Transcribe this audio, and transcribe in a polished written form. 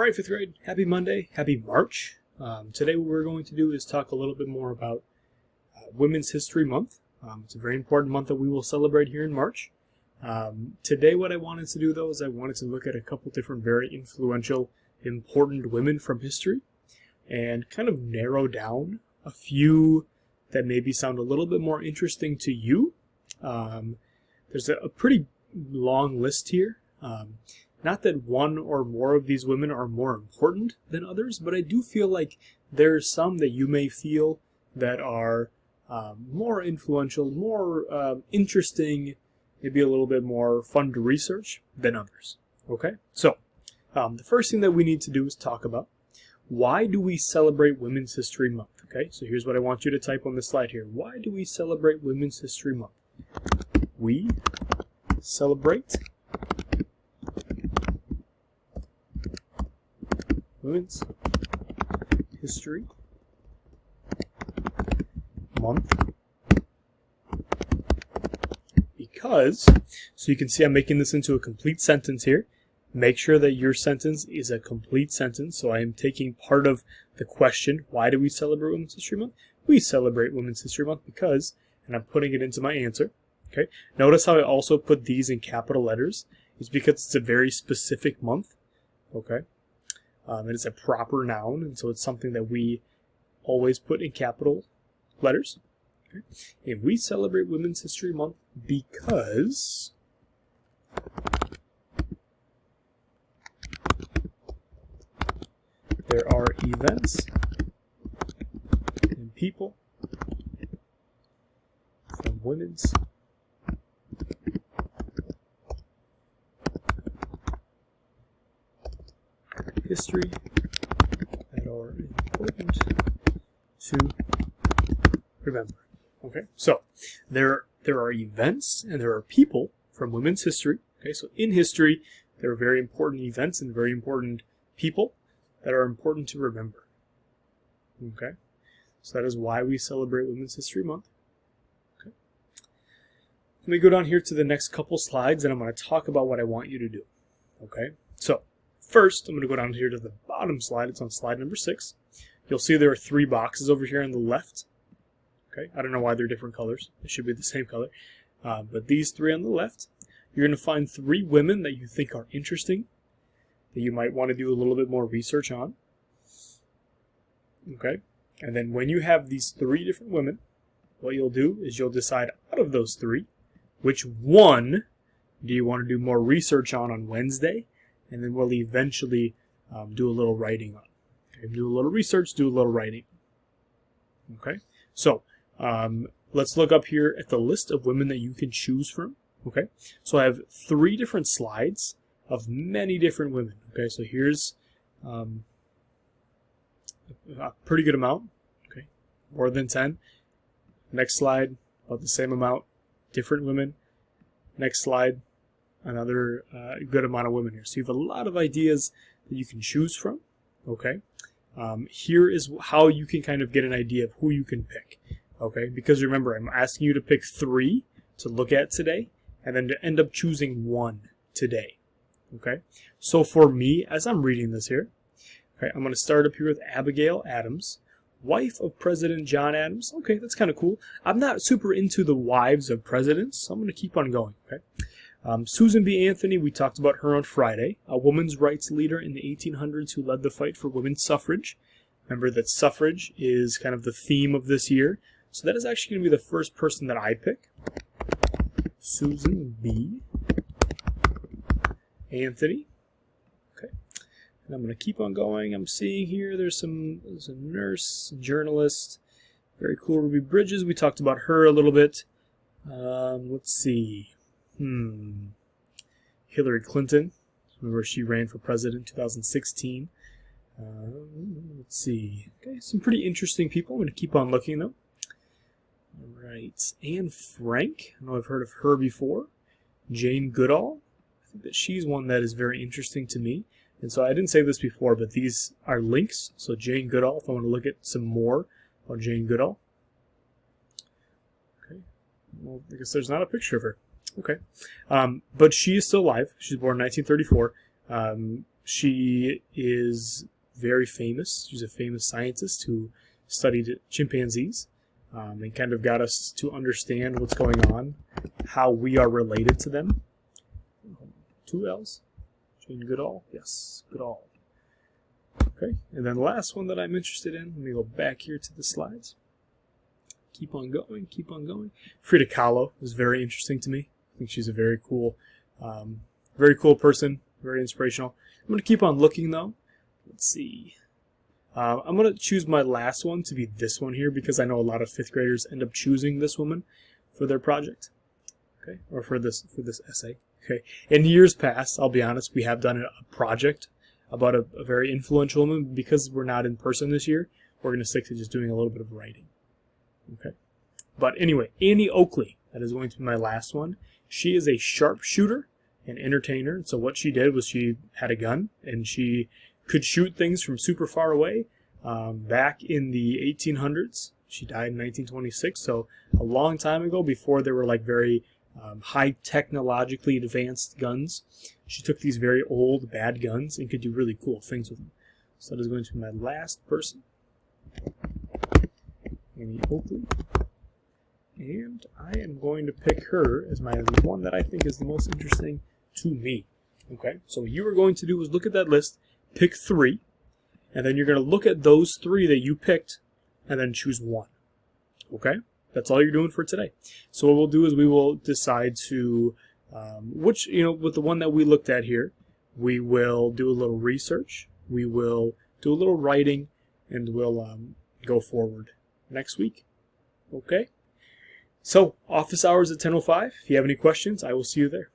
All right, fifth grade, happy Monday, happy March. Today what we're going to do is talk a little bit more about Women's History Month. It's a very important month that we will celebrate here in March. Today what I wanted to do, though, is I wanted to look at a couple different very influential, important women from history and kind of narrow down a few that maybe sound a little bit more interesting to you. There's a pretty long list here. Not that one or more of these women are more important than others, but I do feel like there's some that you may feel that are more influential, more interesting, maybe a little bit more fun to research than others. Okay, so the first thing that we need to do is talk about why do we celebrate Women's History Month? Okay, so here's what I want you to type on the slide here. Why do we celebrate Women's History Month? We celebrate Women's History Month because, so you can see I'm making this into a complete sentence here. Make sure that your sentence is a complete sentence. So I am taking part of the question, why do we celebrate Women's History Month? We celebrate Women's History Month because, and I'm putting it into my answer. Okay. Notice how I also put these in capital letters. It's because it's a very specific month. Okay. And it's a proper noun, and so it's something that we always put in capital letters. Okay. And we celebrate Women's History Month because there are events and people from women's history that are important to remember. Okay, so there are events and there are people from women's history. Okay, so in history, there are very important events and very important people that are important to remember. Okay, so that is why we celebrate Women's History Month. Okay, let me go down here to the next couple slides and I'm going to talk about what I want you to do. Okay, so first, I'm going to go down here to the bottom slide. It's on slide number 6. You'll see there are 3 boxes over here on the left. Okay, I don't know why they're different colors. They should be the same color. But these 3 on the left, you're going to find 3 women that you think are interesting, that you might want to do a little bit more research on. Okay, and then when you have these 3 different women, what you'll do is you'll decide out of those 3, which one do you want to do more research on Wednesday, and then we'll eventually do a little writing on. Okay, do a little research, do a little writing. Okay, so let's look up here at the list of women that you can choose from. Okay, so I have 3 different slides of many different women. Okay, so here's a pretty good amount. Okay, more than 10. Next slide, about the same amount, different women. Next slide, another good amount of women here. So you have a lot of ideas that you can choose from. Okay, here is how you can kind of get an idea of who you can pick. Okay, because remember, I'm asking you to pick 3 to look at today, and then to end up choosing 1 today. Okay, so for me, as I'm reading this here, okay, I'm going to start up here with Abigail Adams, wife of President John Adams. Okay, that's kind of cool. I'm not super into the wives of presidents, so I'm going to keep on going. Okay. Susan B. Anthony, we talked about her on Friday, a women's rights leader in the 1800s who led the fight for women's suffrage. Remember that suffrage is kind of the theme of this year. So that is actually going to be the first person that I pick. Susan B. Anthony. Okay. And I'm going to keep on going. I'm seeing here there's a nurse, journalist. Very cool. Ruby Bridges, we talked about her a little bit. Let's see. Hillary Clinton. Remember, she ran for president in 2016. Let's see. Okay, some pretty interesting people. I'm going to keep on looking, though. All right. Anne Frank. I know I've heard of her before. Jane Goodall. I think that she's one that is very interesting to me. And so I didn't say this before, but these are links. So Jane Goodall, if I want to look at some more about Jane Goodall. Okay. Well, I guess there's not a picture of her. Okay. But she is still alive. She was born in 1934. she is very famous. She's a famous scientist who studied chimpanzees and kind of got us to understand what's going on, how we are related to them. 2 L's? Jane Goodall? Yes, Goodall. Okay, and then the last one that I'm interested in, let me go back here to the slides. Keep on going, keep on going. Frida Kahlo is very interesting to me. I think she's a very cool person, very inspirational. I'm going to keep on looking though. Let's see. I'm going to choose my last one to be this one here because I know a lot of 5th graders end up choosing this woman for their project. Okay, or for this essay. Okay, in years past, I'll be honest, we have done a project about a very influential woman. Because we're not in person this year, we're going to stick to just doing a little bit of writing. Okay, but anyway, Annie Oakley, that is going to be my last one. She is a sharpshooter and entertainer. So what she did was she had a gun and she could shoot things from super far away. Back in the 1800s, she died in 1926, so a long time ago, before there were like very high technologically advanced guns. She took these very old bad guns and could do really cool things with them. So that is going to be my last person, Annie Oakley. And I am going to pick her as my one that I think is the most interesting to me. Okay, so what you are going to do is look at that list, pick 3, and then you're going to look at those 3 that you picked, and then choose 1. Okay, that's all you're doing for today. So what we'll do is we will decide to which, with the one that we looked at here, we will do a little research, we will do a little writing, and we'll go forward next week. Okay. So, office hours at 10:05. If you have any questions, I will see you there.